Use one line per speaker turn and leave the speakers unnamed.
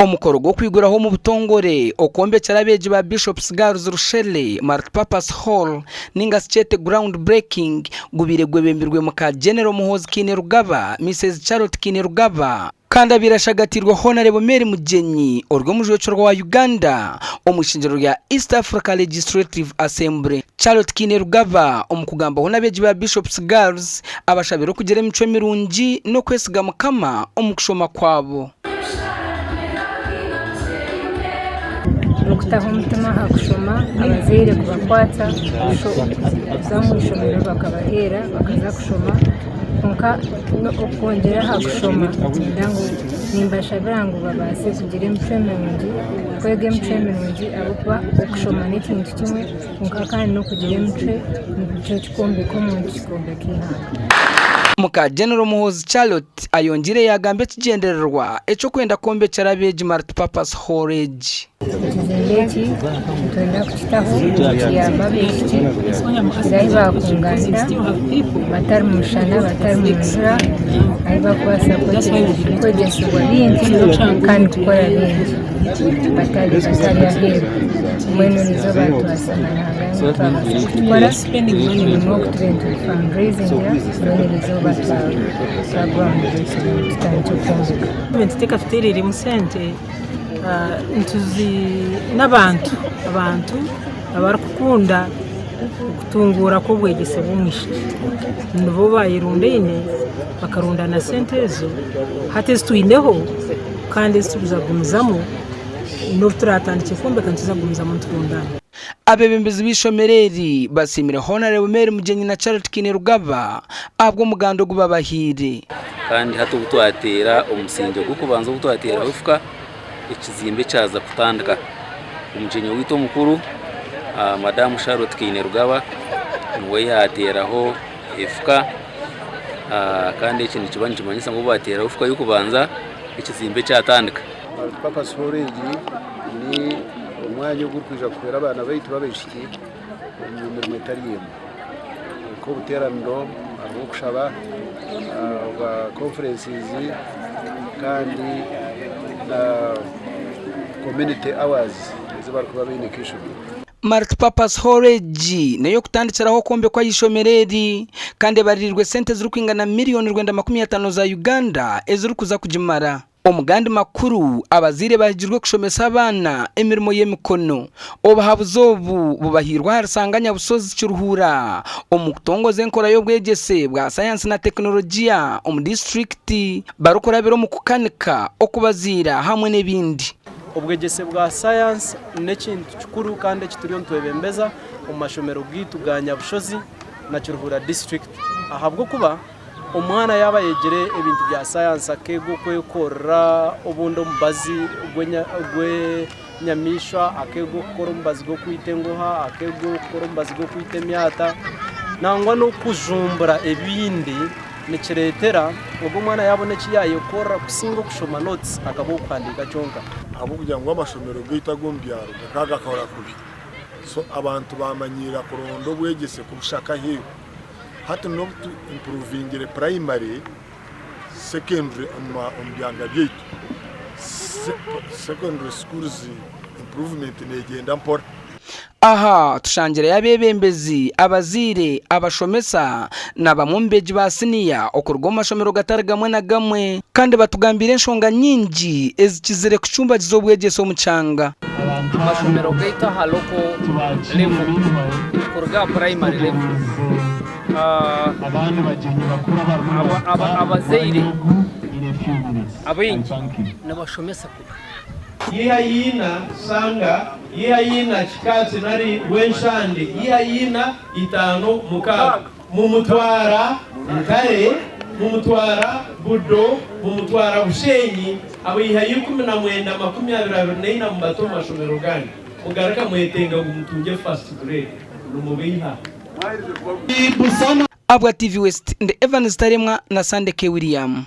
omukoro gwo kwiguraho mu butongore okombekera abeegi ba Bishops Girls Rushele Multipurpose Hall ninga Chete ground breaking gubire gwebembirwe mu ka General Muhozi Kainerugaba Mrs Charlotte Kainerugaba kandi abirashagatirwa Honorable Mary Mugenyi orwo mujwecho rwa Uganda omushinjiro rya East Africa Legislative Assembly. Charlotte Kainerugaba omukugamba hona abeegi ba Bishops Girls abashabiro kugera emico mirungi no kwesiga mukama omukushoma kwabo.
Nokutaho umutima hakushoma abazeire kubakwata zamushomero bakabahera bakaza kushoma nka okongera hakushoma ndango nimbashabira ngo babase kugira emico mirungi kwega emico mirungi abukuba okushoma n'ikintu kimwe nka kandi no kugira emico kikombe ko mu kikombe k'ihanga.
Muka General Muhozi Charlotte ayongire yagambe kigendererwa eco kwenda kombekera abeegi Multipurpose Hall age.
Leki twenda kukitaho kiyamba beeki kirai bakunganda batari mushana batari mumvura ari bakwasa kwegesebwa bingi kandi kukora bingi batari aheru mwenu nizo batwasangana hagati twabasa kukora irimo kutubentu fundraising mwenu nizo batwagura mu gihe tutandikira kumbika
teka tuterere mu sente ntuzi n'abantu abarakukunda kutungura ko bwegese bumwishe nibo bayirundene bakarunda na sente ezo hati zitwineho kandi zituzagumizamo no turatandike fombe kandi tuzagumizamo turundana.
Abebembezi bishomereri basimira Honorable Mary Mugenyi na Charlotte Kainerugaba abwo mugando gubabahire
kandi hato gutwatera umusinge kuko banza gutwatera ufuka ikizimbe cyaza kutandika umujenyo wito mukuru Madame Charlotte Kainerugaba niwe yateraho ifuka kandi ikintu kibanje manyisa ngo batera ufuka yuko banza ikizimbe cyatandika.
Multipurpose Hall ni umwanya wo kwija kubera abana bayitu babeshiki mu mirimo itariyemo ko buteraniro abo kushaba ba conferences kandi na community hours zibar kuba binikisho.
Multipurpose Hall age nayo kutandikiraho kombe kwa yishomereri kandi baririrwe sente ziri kwingana miliyoni 50 za Uganda eziri kuza kujimara. Omugandi makuru abazire bahijirwe kushomesa abana emirimo y'emikono obahabuzobu bubahirwa harasanganya busozi kiruhura omukutongoze nkora yo bwegese bwa science na technology omu district barukora biro mu kukanika okubazira hamwe n'ebindi.
Obwegese bwa science n'ekintu kikuru kandi kituriyo ntwebembeza mu mashomero bwitu ganya bushozi na kiruhura district ahabwo kuba umwana yaba yegere ebintu bya science akego kwekora obundo mubazi gwe nyamisha akego gukora mubazi go kwitengoha akego gukora mubazi go kwitemyata nangwa no kujumbura ebindi nikiretera ubwo mwana yabone kiyayekora kusingo kushoma notes akabo kwandika cyonka
abo kugira ngo amashomero bwita gombyaro kaga kahora kubi so abantu bamanyira kurondo bwegese kubushaka hiyo hata no to improving the primary secondary ombyanga byitu secondary schools improvement negenda mpora.
Aha tushangira yabebembezi abazire abashomesa nabamumbeji basiniya okurwa mashomero gataragamwe na gamwe kandi batugambira enshonga nyingi ezikizire kucumba zizobwegeso mucanga
amashomero gaita haloko level kurga primary level
abana bagenyi bakura
abazeire abengi nabashomesa kuba
yina sanga yina chikatsi nari wenshande yina itano mukaga mumutwara ntare mumutwara budo mumutwara bushenyi abo yihaye 1924 mu bato mashomero gani mugaraka mwetenga umutunge fast grade numubiha
Abwa TV West and Evans Taremwa na Sande K William.